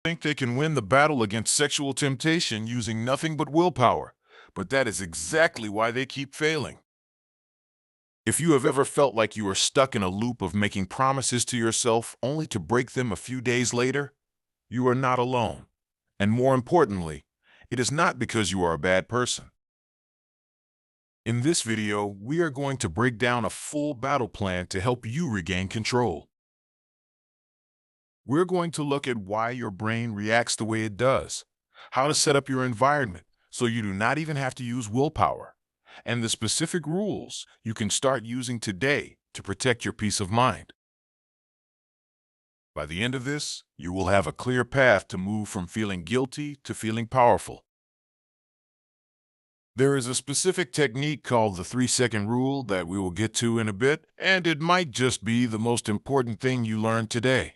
Think they can win the battle against sexual temptation using nothing but willpower, but that is exactly why they keep failing. If you have ever felt like you are stuck in a loop of making promises to yourself only to break them a few days later, you are not alone. And more importantly, it is not because you are a bad person. In this video, we are going to break down a full battle plan to help you regain control. We're going to look at why your brain reacts the way it does, how to set up your environment so you do not even have to use willpower, and the specific rules you can start using today to protect your peace of mind. By the end of this, you will have a clear path to move from feeling guilty to feeling powerful. There is a specific technique called the 3-second rule that we will get to in a bit, and it might just be the most important thing you learn today.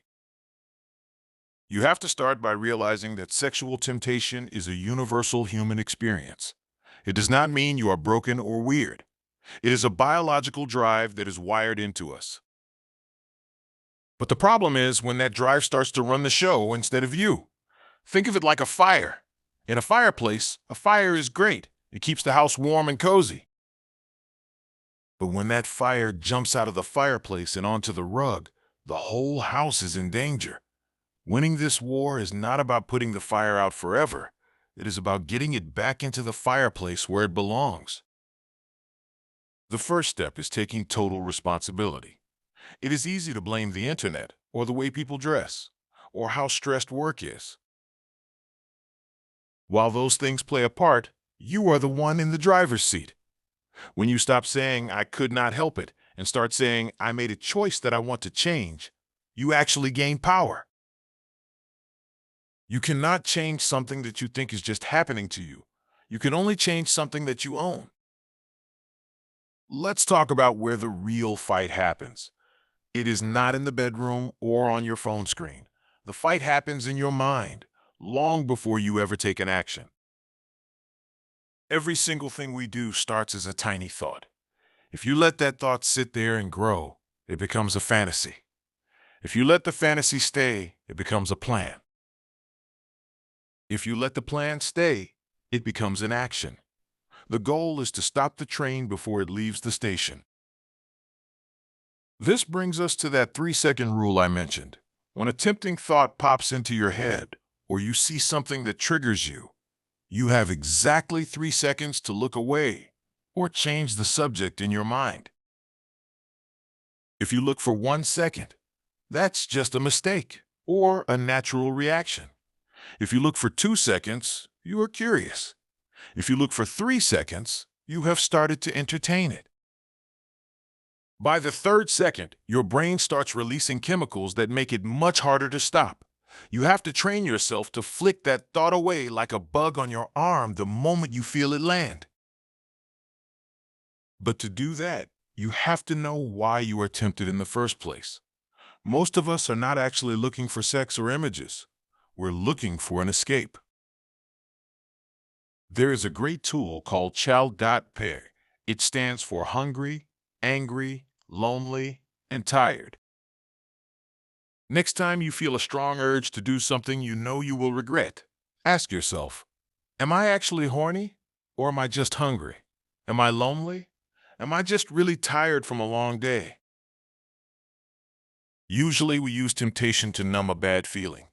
You have to start by realizing that sexual temptation is a universal human experience. It does not mean you are broken or weird. It is a biological drive that is wired into us. But the problem is when that drive starts to run the show instead of you. Think of it like a fire. In a fireplace, a fire is great. It keeps the house warm and cozy. But when that fire jumps out of the fireplace and onto the rug, the whole house is in danger. Winning this war is not about putting the fire out forever. It is about getting it back into the fireplace where it belongs. The first step is taking total responsibility. It is easy to blame the internet, or the way people dress, or how stressed work is. While those things play a part, you are the one in the driver's seat. When you stop saying, "I could not help it," and start saying, "I made a choice that I want to change," you actually gain power. You cannot change something that you think is just happening to you. You can only change something that you own. Let's talk about where the real fight happens. It is not in the bedroom or on your phone screen. The fight happens in your mind, long before you ever take an action. Every single thing we do starts as a tiny thought. If you let that thought sit there and grow, it becomes a fantasy. If you let the fantasy stay, it becomes a plan. If you let the plan stay, it becomes an action. The goal is to stop the train before it leaves the station. This brings us to that 3-second rule I mentioned. When a tempting thought pops into your head, or you see something that triggers you, you have exactly 3 seconds to look away or change the subject in your mind. If you look for 1 second, that's just a mistake or a natural reaction. If you look for 2 seconds, you are curious. If you look for 3 seconds, you have started to entertain it. By the 3rd second, your brain starts releasing chemicals that make it much harder to stop. You have to train yourself to flick that thought away like a bug on your arm the moment you feel it land. But to do that, you have to know why you are tempted in the first place. Most of us are not actually looking for sex or images. We're looking for an escape. There is a great tool called Chow.pay. It stands for hungry, angry, lonely, and tired. Next time you feel a strong urge to do something you know you will regret, ask yourself, am I actually horny? Or am I just hungry? Am I lonely? Am I just really tired from a long day? Usually we use temptation to numb a bad feeling.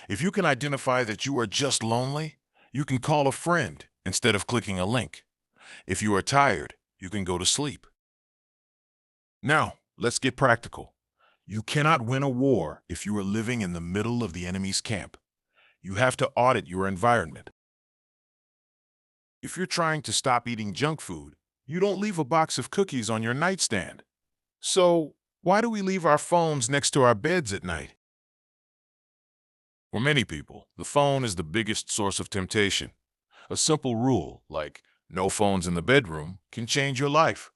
If you can identify that you are just lonely, you can call a friend instead of clicking a link. If you are tired, you can go to sleep. Now, let's get practical. You cannot win a war if you are living in the middle of the enemy's camp. You have to audit your environment. If you're trying to stop eating junk food, you don't leave a box of cookies on your nightstand. So, why do we leave our phones next to our beds at night? For many people, the phone is the biggest source of temptation. A simple rule, like no phones in the bedroom, can change your life.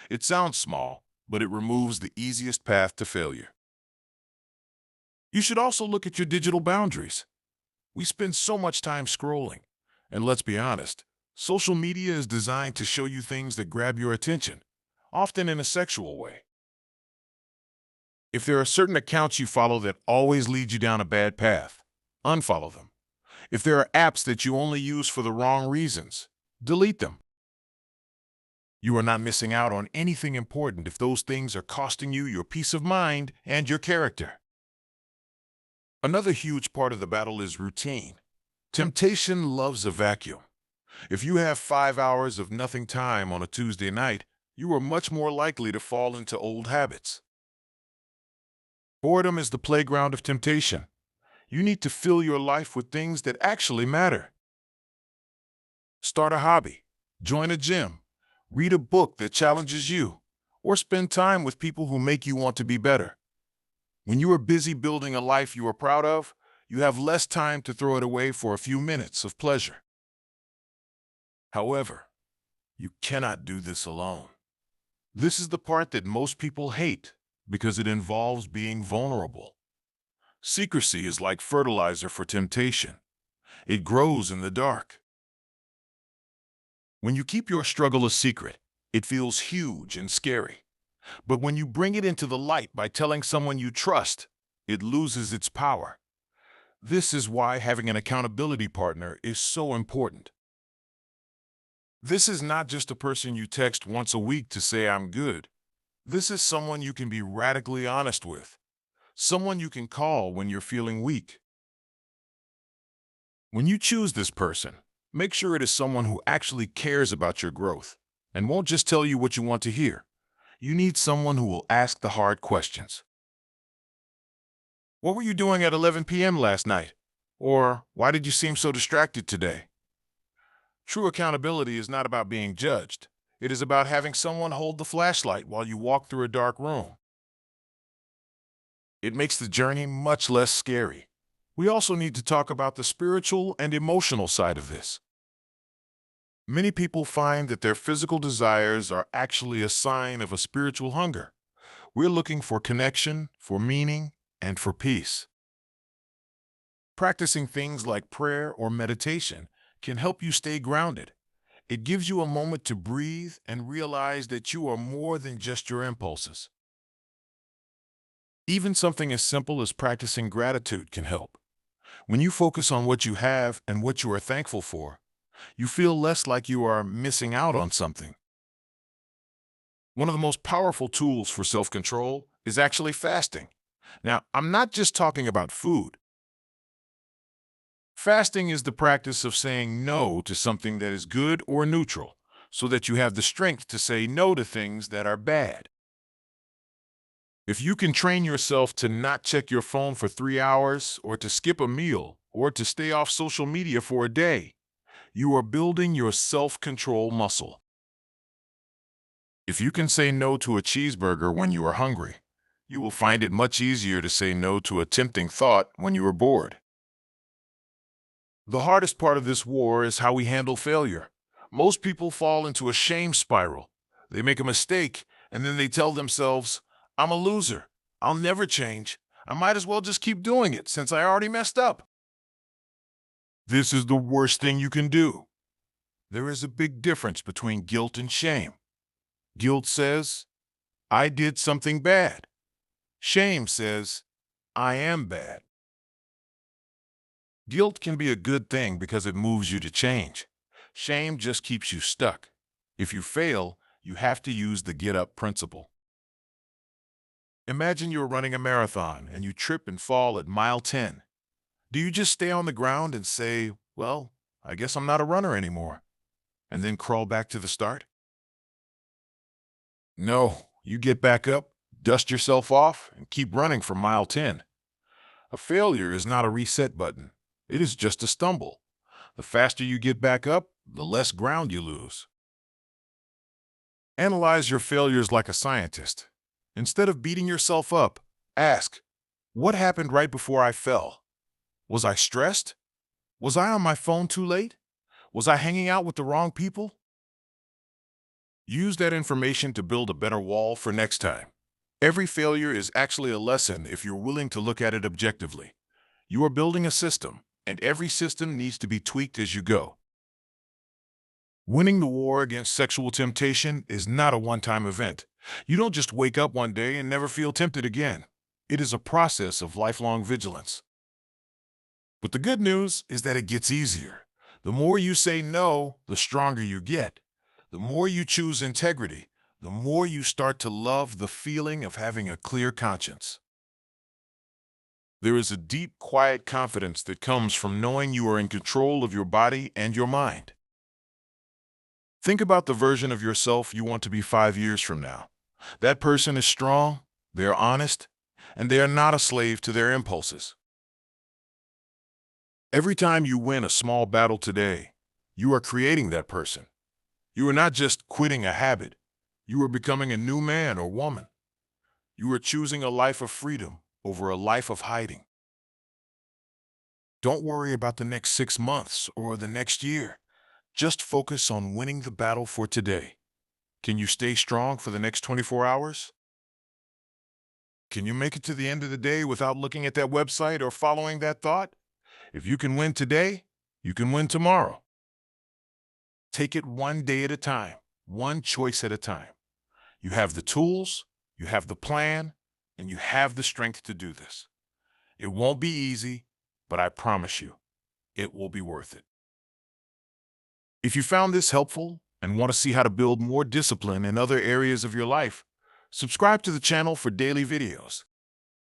It sounds small, but it removes the easiest path to failure. You should also look at your digital boundaries. We spend so much time scrolling. And let's be honest, social media is designed to show you things that grab your attention, often in a sexual way. If there are certain accounts you follow that always lead you down a bad path, unfollow them. If there are apps that you only use for the wrong reasons, delete them. You are not missing out on anything important if those things are costing you your peace of mind and your character. Another huge part of the battle is routine. Temptation loves a vacuum. If you have 5 hours of nothing time on a Tuesday night, you are much more likely to fall into old habits. Boredom is the playground of temptation. You need to fill your life with things that actually matter. Start a hobby, join a gym, read a book that challenges you, or spend time with people who make you want to be better. When you are busy building a life you are proud of, you have less time to throw it away for a few minutes of pleasure. However, you cannot do this alone. This is the part that most people hate because it involves being vulnerable. Secrecy is like fertilizer for temptation. It grows in the dark. When you keep your struggle a secret, it feels huge and scary. But when you bring it into the light by telling someone you trust, it loses its power. This is why having an accountability partner is so important. This is not just a person you text once a week to say I'm good. This is someone you can be radically honest with. Someone you can call when you're feeling weak. When you choose this person, make sure it is someone who actually cares about your growth and won't just tell you what you want to hear. You need someone who will ask the hard questions. What were you doing at 11 p.m. last night? Or why did you seem so distracted today? True accountability is not about being judged. It is about having someone hold the flashlight while you walk through a dark room. It makes the journey much less scary. We also need to talk about the spiritual and emotional side of this. Many people find that their physical desires are actually a sign of a spiritual hunger. We're looking for connection, for meaning, and for peace. Practicing things like prayer or meditation can help you stay grounded. It gives you a moment to breathe and realize that you are more than just your impulses. Even something as simple as practicing gratitude can help. When you focus on what you have and what you are thankful for, you feel less like you are missing out on something. One of the most powerful tools for self-control is actually fasting. Now, I'm not just talking about food. Fasting is the practice of saying no to something that is good or neutral, so that you have the strength to say no to things that are bad. If you can train yourself to not check your phone for 3 hours, or to skip a meal, or to stay off social media for a day, you are building your self-control muscle. If you can say no to a cheeseburger when you are hungry, you will find it much easier to say no to a tempting thought when you are bored. The hardest part of this war is how we handle failure. Most people fall into a shame spiral. They make a mistake, and then they tell themselves, I'm a loser. I'll never change. I might as well just keep doing it since I already messed up. This is the worst thing you can do. There is a big difference between guilt and shame. Guilt says, I did something bad. Shame says, I am bad. Guilt can be a good thing because it moves you to change. Shame just keeps you stuck. If you fail, you have to use the get-up principle. Imagine you're running a marathon and you trip and fall at mile 10. Do you just stay on the ground and say, well, I guess I'm not a runner anymore, and then crawl back to the start? No, you get back up, dust yourself off, and keep running for mile 10. A failure is not a reset button. It is just a stumble. The faster you get back up, the less ground you lose. Analyze your failures like a scientist. Instead of beating yourself up, ask, what happened right before I fell? Was I stressed? Was I on my phone too late? Was I hanging out with the wrong people? Use that information to build a better wall for next time. Every failure is actually a lesson if you're willing to look at it objectively. You are building a system, and every system needs to be tweaked as you go. Winning the war against sexual temptation is not a one-time event. You don't just wake up one day and never feel tempted again. It is a process of lifelong vigilance. But the good news is that it gets easier. The more you say no, the stronger you get. The more you choose integrity, the more you start to love the feeling of having a clear conscience. There is a deep, quiet confidence that comes from knowing you are in control of your body and your mind. Think about the version of yourself you want to be 5 years from now. That person is strong, they are honest, and they are not a slave to their impulses. Every time you win a small battle today, you are creating that person. You are not just quitting a habit, you are becoming a new man or woman. You are choosing a life of freedom over a life of hiding. Don't worry about the next 6 months or the next year. Just focus on winning the battle for today. Can you stay strong for the next 24 hours? Can you make it to the end of the day without looking at that website or following that thought? If you can win today, you can win tomorrow. Take it one day at a time, one choice at a time. You have the tools, you have the plan, and you have the strength to do this. It won't be easy, but I promise you, it will be worth it. If you found this helpful and want to see how to build more discipline in other areas of your life, subscribe to the channel for daily videos.